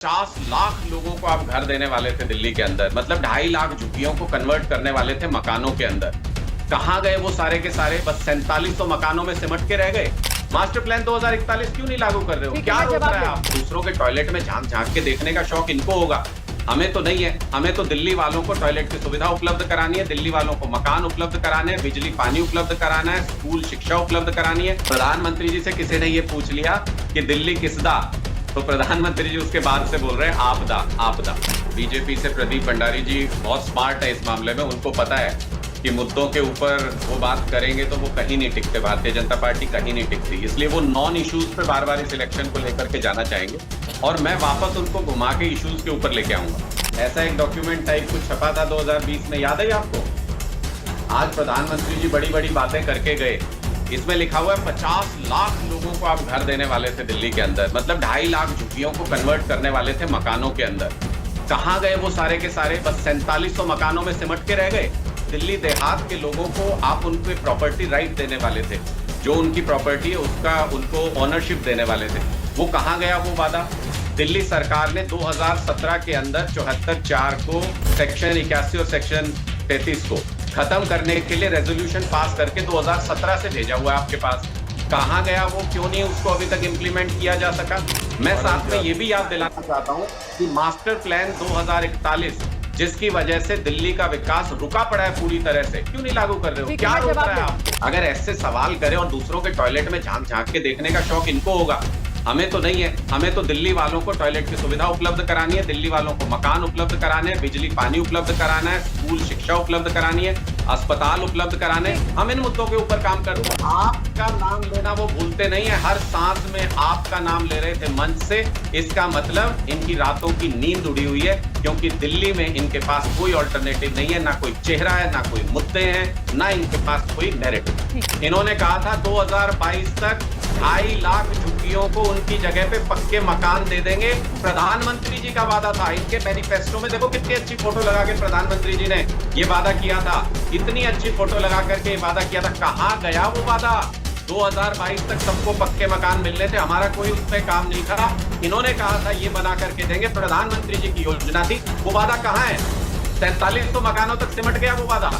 50 लाख लोगों को आप घर देने वाले थे दिल्ली के अंदर, मतलब 2.5 लाख झुग्गियों को कन्वर्ट करने वाले थे मकानों के अंदर। कहां गए वो सारे के सारे? बस 4700 मकानों में सिमट के रह गए। मास्टर प्लान 2041 क्यों नहीं लागू कर रहे हो? क्या रोक रहा है आप? दूसरों के टॉयलेट में झांक झांक के देखने का शौक इनको होगा, हमें तो नहीं है। हमें तो दिल्ली वालों को टॉयलेट की सुविधा उपलब्ध करानी है, दिल्ली वालों को मकान उपलब्ध कराने हैं, बिजली पानी उपलब्ध कराना है, स्कूल शिक्षा उपलब्ध करानी है। प्रधानमंत्री जी से किसी ने ये पूछ लिया कि दिल्ली किसदा, तो प्रधानमंत्री जी उसके बाद से बोल रहे हैं आपदा आपदा। बीजेपी से प्रदीप भंडारी जी बहुत स्मार्ट है इस मामले में, उनको पता है कि मुद्दों के ऊपर वो बात करेंगे तो वो कहीं नहीं टिकते, भारतीय जनता पार्टी कहीं नहीं टिकती, इसलिए वो नॉन इश्यूज पे बार बार इस इलेक्शन को लेकर के जाना चाहेंगे और मैं वापस उनको घुमा के इश्यूज के ऊपर लेके आऊंगा। ऐसा एक डॉक्यूमेंट टाइप कुछ छपा था 2020 में, याद है आपको? आज प्रधानमंत्री जी बड़ी बड़ी बातें करके गए, इसमें लिखा हुआ है 50 लाख लोगों को आप घर देने वाले थे दिल्ली के अंदर, मतलब 2.5 लाख झुग्गियों को कन्वर्ट करने वाले थे मकानों के अंदर। कहां गए वो सारे के सारे? बस 4700 मकानों में सिमट के रह गए। दिल्ली देहात के लोगों को आप उनके प्रॉपर्टी राइट देने वाले थे, जो उनकी प्रॉपर्टी है उसका उनको ओनरशिप देने वाले थे, वो कहां गया वो वादा? दिल्ली सरकार ने 2017 के अंदर 74(4) को, सेक्शन 81 और सेक्शन 33 को खत्म करने के लिए रेजोल्यूशन पास करके 2017 से भेजा हुआ है आपके पास। कहां गया वो? क्यों नहीं उसको अभी तक इंप्लीमेंट किया जा सका? मैं साथ में ये भी याद दिलाना चाहता हूं कि मास्टर प्लान 2041 जिसकी वजह से दिल्ली का विकास रुका पड़ा है पूरी तरह से, क्यों नहीं लागू कर रहे हो? क्या रोक रहा है आप? अगर ऐसे सवाल करें और दूसरों के टॉयलेट में झांक झांक के देखने का शौक इनको होगा, हमें तो नहीं है। हमें तो दिल्ली वालों को टॉयलेट की सुविधा उपलब्ध करानी है, दिल्ली वालों को मकान उपलब्ध कराने हैं, बिजली पानी उपलब्ध कराना है, स्कूल शिक्षा उपलब्ध करानी है, अस्पताल उपलब्ध कराने। हम इन मुद्दों के ऊपर काम कर रहे हैं। आपका नाम लेना वो भूलते नहीं है, हर सांस में आपका नाम ले रहे थे मंच से। इसका मतलब इनकी रातों की नींद उड़ी हुई है, क्योंकि दिल्ली में इनके पास कोई ऑल्टरनेटिव नहीं है, ना कोई चेहरा है, ना कोई मुद्दे हैं, ना इनके पास कोई नैरेटिव। इन्होंने कहा था 2022 तक 2.5 लाख झुग्गियों को उनकी जगह पे पक्के मकान दे देंगे, प्रधानमंत्री जी का वादा था। इनके मैनिफेस्टो में देखो कितनी अच्छी फोटो लगा के प्रधानमंत्री जी ने ये वादा किया था, इतनी अच्छी फोटो लगा करके वादा किया था। कहां गया वो वादा? 2022 तक सबको पक्के मकान मिलने थे, हमारा कोई उस पर काम नहीं था। इन्होंने कहा था ये बना करके देंगे, प्रधानमंत्री जी की योजना थी, वो वादा कहां है? 4300 मकानों तक सिमट गया वो वादा।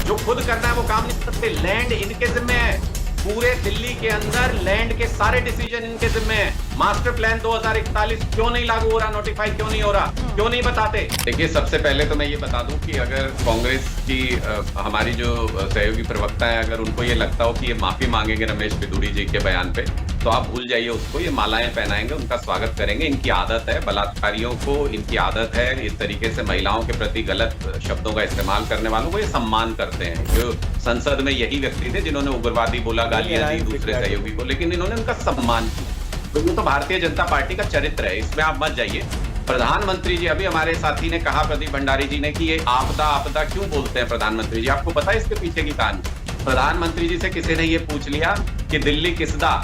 जो खुद करना है वो काम नहीं सकते, लैंड इनके जिम्मे है, पूरे दिल्ली के अंदर लैंड के सारे डिसीजन इनके जिम्मे हैं। मास्टर प्लान 2041 क्यों नहीं लागू हो रहा, नोटिफाई क्यों नहीं हो रहा, क्यों नहीं बताते? देखिए, सबसे पहले तो मैं ये बता दूं कि अगर कांग्रेस की हमारी जो सहयोगी प्रवक्ता है, अगर उनको ये लगता हो कि ये माफी मांगेंगे रमेश पिदूरी जी के बयान पे, तो आप भूल जाइए उसको। ये मालाएं पहनाएंगे, उनका स्वागत करेंगे। इनकी आदत है, बलात्कारियों को इनकी आदत है इस तरीके से महिलाओं के प्रति गलत शब्दों का इस्तेमाल करने वालों को ये सम्मान करते हैं। जो संसद में यही व्यक्ति थे जिन्होंने उग्रवादी बोला, गालियां दी दूसरे सहयोगी को, लेकिन इन्होंने उनका सम्मान किया। तो ये तो भारतीय जनता पार्टी का चरित्र है, इसमें आप मत जाइए। प्रधानमंत्री जी, अभी हमारे साथी ने कहा, प्रदीप भंडारी जी ने, कि ये आपदा आपदा क्यों बोलते हैं प्रधानमंत्री जी? आपको पता है इसके पीछे की कहानी? प्रधानमंत्री जी से किसी ने ये पूछ लिया कि दिल्ली किसदा,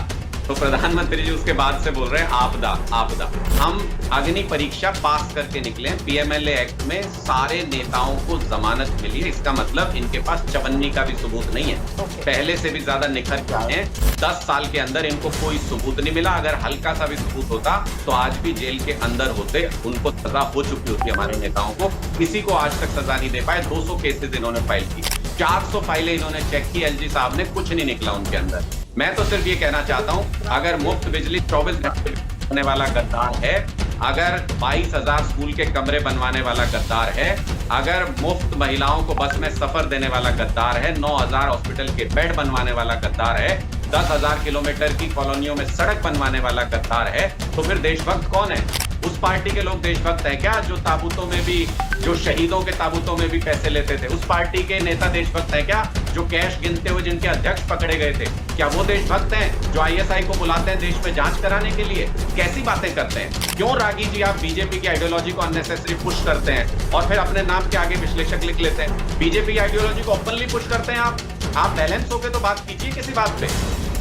तो प्रधानमंत्री जी उसके बाद से बोल रहे हैं आपदा आपदा। हम अग्नि परीक्षा पास करके निकले, पीएमएलए एक्ट में सारे नेताओं को जमानत मिली है, इसका मतलब इनके पास चवन्नी का भी सबूत नहीं है। पहले से भी ज्यादा निखर गए हैं। 10 साल के अंदर इनको कोई सबूत नहीं मिला। अगर हल्का सा भी सबूत होता तो आज भी जेल के अंदर होते, उनको सजा हो चुकी होती हमारे नेताओं को। किसी को आज तक सजा नहीं दे पाए। 200 केसेस इन्होंने फाइल की, 400 फाइलें इन्होंने चेक की, एलजी साहब ने, कुछ नहीं निकला उनके अंदर। मैं तो सिर्फ ये कहना चाहता हूं, अगर मुफ्त बिजली 24 घंटे देने वाला गद्दार है, अगर 22,000 स्कूल के कमरे बनवाने वाला गद्दार है, अगर मुफ्त महिलाओं को बस में सफर देने वाला गद्दार है, 9,000 हॉस्पिटल के बेड बनवाने वाला गद्दार है, 10,000 किलोमीटर की कॉलोनियों में सड़क बनवाने वाला गद्दार है, तो फिर देशभक्त कौन है? उस पार्टी के लोग देशभक्त हैं क्या, जो ताबूतों में भी, जो शहीदों के ताबूतों में भी पैसे लेते थे? उस पार्टी के नेता देशभक्त हैं क्या, जो कैश गिनते हुए जिनके अध्यक्ष पकड़े गए थे? क्या वो देशभक्त हैं, जो आईएसआई को बुलाते हैं देश में जांच कराने के लिए? कैसी बातें करते हैं? क्यों रागी जी आप बीजेपी की आइडियोलॉजी को अननेसेसरी पुश करते हैं और फिर अपने नाम के आगे विश्लेषक लिख लेते हैं? बीजेपी की आइडियोलॉजी को ओपनली पुश करते हैं आप बैलेंस होके तो बात कीजिए किसी बात पे।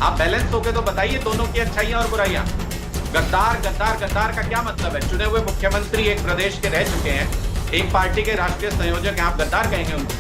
आप बैलेंस होके तो बताइए दोनों की अच्छाइयां और बुराइयां। गद्दार गद्दार गद्दार का क्या मतलब है? चुने हुए मुख्यमंत्री एक प्रदेश के रह चुके हैं, एक पार्टी के राष्ट्रीय संयोजक हैं, आप गद्दार कहेंगे उनको?